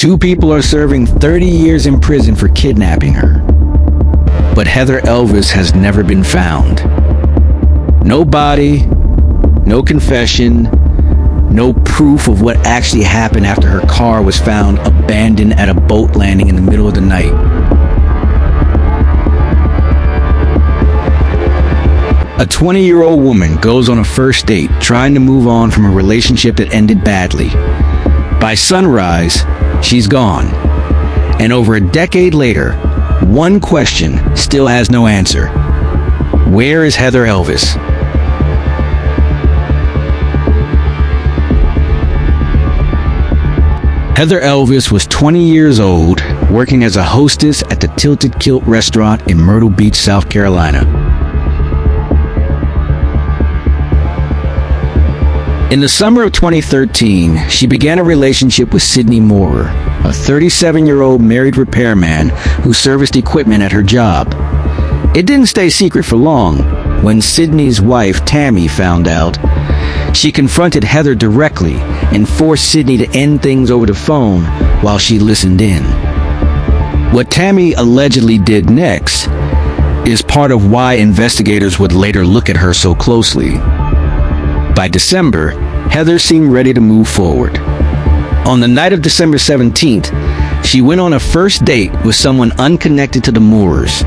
Two people are serving 30 years in prison for kidnapping her. But Heather Elvis has never been found. No body, no confession, no proof of what actually happened after her car was found abandoned at a boat landing in the middle of the night. A 20-year-old woman goes on a first date trying to move on from a relationship that ended badly. By sunrise, she's gone. And over a decade later, one question still has no answer. Where is Heather Elvis? Heather Elvis was 20 years old, working as a hostess at the Tilted Kilt restaurant in Myrtle Beach, South Carolina. In the summer of 2013, she began a relationship with Sydney Moorer, a 37-year-old married repairman who serviced equipment at her job. It didn't stay secret for long. When Sydney's wife, Tammy, found out, she confronted Heather directly and forced Sydney to end things over the phone while she listened in. What Tammy allegedly did next is part of why investigators would later look at her so closely. By December, Heather seemed ready to move forward. On the night of December 17th, she went on a first date with someone unconnected to the Moorers.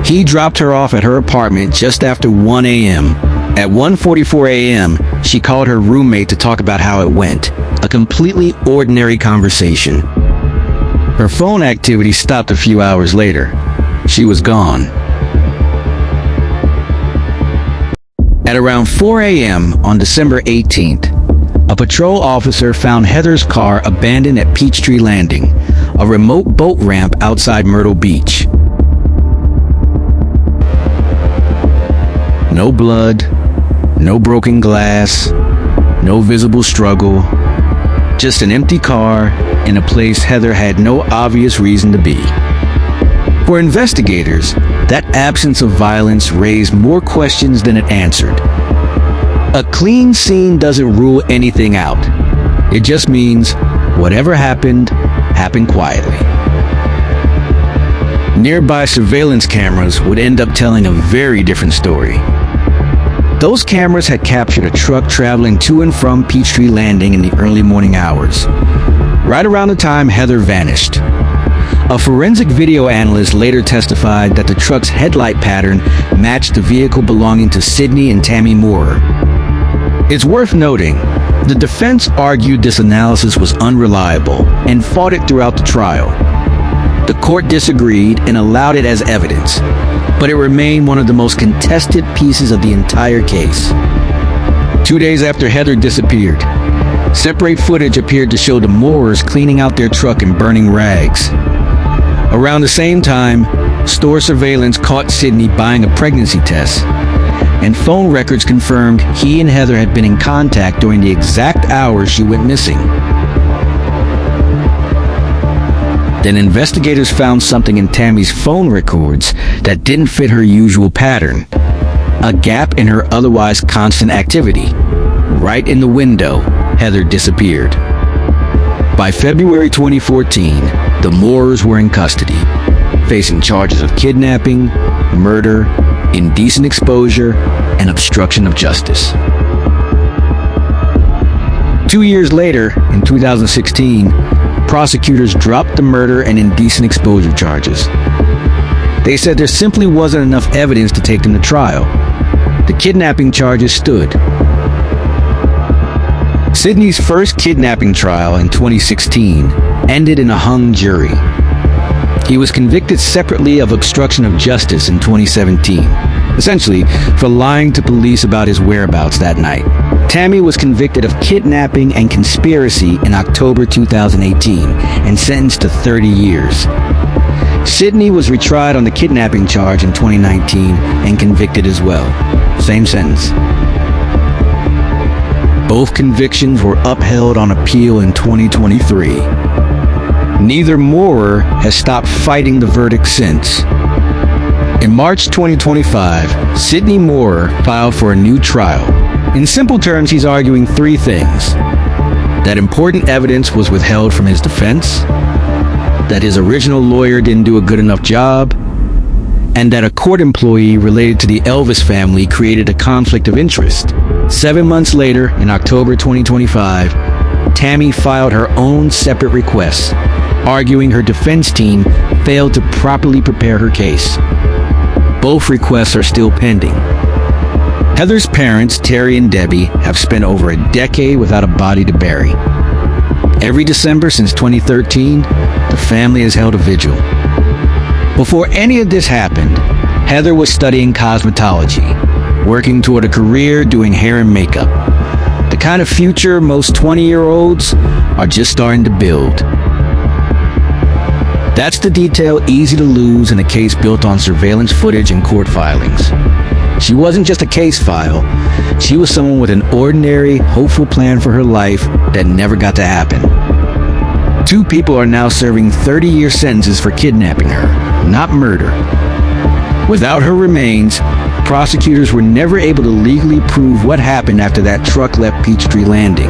He dropped her off at her apartment just after 1 a.m. At 1:44 a.m., she called her roommate to talk about how it went. A completely ordinary conversation. Her phone activity stopped a few hours later. She was gone. At around 4 a.m. on December 18th, a patrol officer found Heather's car abandoned at Peachtree Landing, a remote boat ramp outside Myrtle Beach. No blood, no broken glass, no visible struggle, just an empty car in a place Heather had no obvious reason to be. For investigators, that absence of violence raised more questions than it answered. A clean scene doesn't rule anything out. It just means whatever happened, happened quietly. Nearby surveillance cameras would end up telling a very different story. Those cameras had captured a truck traveling to and from Peachtree Landing in the early morning hours, right around the time Heather vanished. A forensic video analyst later testified that the truck's headlight pattern matched the vehicle belonging to Sydney and Tammy Moorer. It's worth noting, the defense argued this analysis was unreliable and fought it throughout the trial. The court disagreed and allowed it as evidence, but it remained one of the most contested pieces of the entire case. 2 days after Heather disappeared, separate footage appeared to show the Moorers cleaning out their truck and burning rags. Around the same time, store surveillance caught Sydney buying a pregnancy test, and phone records confirmed he and Heather had been in contact during the exact hours she went missing. Then investigators found something in Tammy's phone records that didn't fit her usual pattern. A gap in her otherwise constant activity. Right in the window, Heather disappeared. By February 2014, the Moorers were in custody, facing charges of kidnapping, murder, indecent exposure, and obstruction of justice. 2 years later, in 2016, prosecutors dropped the murder and indecent exposure charges. They said there simply wasn't enough evidence to take them to trial. The kidnapping charges stood. Sydney's first kidnapping trial in 2016 ended in a hung jury. He was convicted separately of obstruction of justice in 2017, essentially for lying to police about his whereabouts that night. Tammy was convicted of kidnapping and conspiracy in October 2018 and sentenced to 30 years. Sydney was retried on the kidnapping charge in 2019 and convicted as well. Same sentence. Both convictions were upheld on appeal in 2023. Neither Moorer has stopped fighting the verdict since. In March 2025, Sydney Moorer filed for a new trial. In simple terms, he's arguing three things. that important evidence was withheld from his defense, that his original lawyer didn't do a good enough job, and that a court employee related to the Elvis family created a conflict of interest. 7 months later, in October 2025, Tammy filed her own separate requests, arguing her defense team failed to properly prepare her case. Both requests are still pending. Heather's parents, Terry and Debbie, have spent over a decade without a body to bury. Every December since 2013, the family has held a vigil. Before any of this happened, Heather was studying cosmetology, working toward a career doing hair and makeup. The kind of future most 20-year-olds are just starting to build. That's the detail easy to lose in a case built on surveillance footage and court filings. She wasn't just a case file. She was someone with an ordinary, hopeful plan for her life that never got to happen. 2 people are now serving 30-year sentences for kidnapping her, not murder. Without her remains, prosecutors were never able to legally prove what happened after that truck left Peachtree Landing.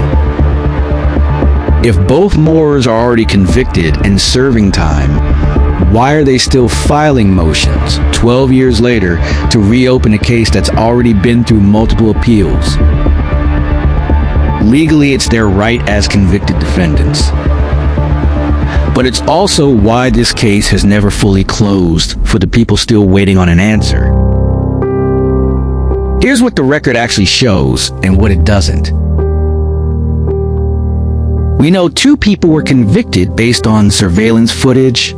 If both Moores are already convicted and serving time, why are they still filing motions 12 years later to reopen a case that's already been through multiple appeals? Legally, it's their right as convicted defendants. But it's also why this case has never fully closed for the people still waiting on an answer. Here's what the record actually shows and what it doesn't. We know 2 people were convicted based on surveillance footage,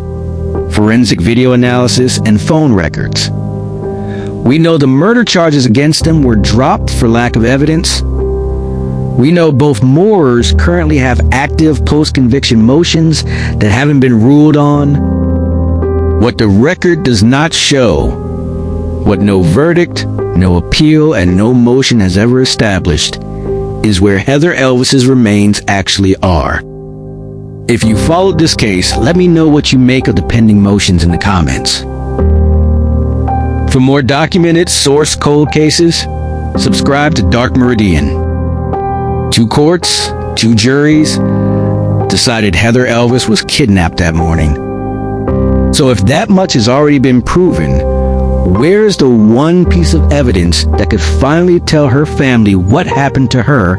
forensic video analysis, and phone records. We know the murder charges against them were dropped for lack of evidence. We know both Moores currently have active post-conviction motions that haven't been ruled on. What the record does not show, what no verdict, no appeal, and no motion has ever established, is where Heather Elvis's remains actually are. If you followed this case, let me know what you make of the pending motions in the comments. For more documented source cold cases, subscribe to Dark Meridian. 2 courts, 2 juries decided Heather Elvis was kidnapped that morning. So if that much has already been proven, where's the one piece of evidence that could finally tell her family what happened to her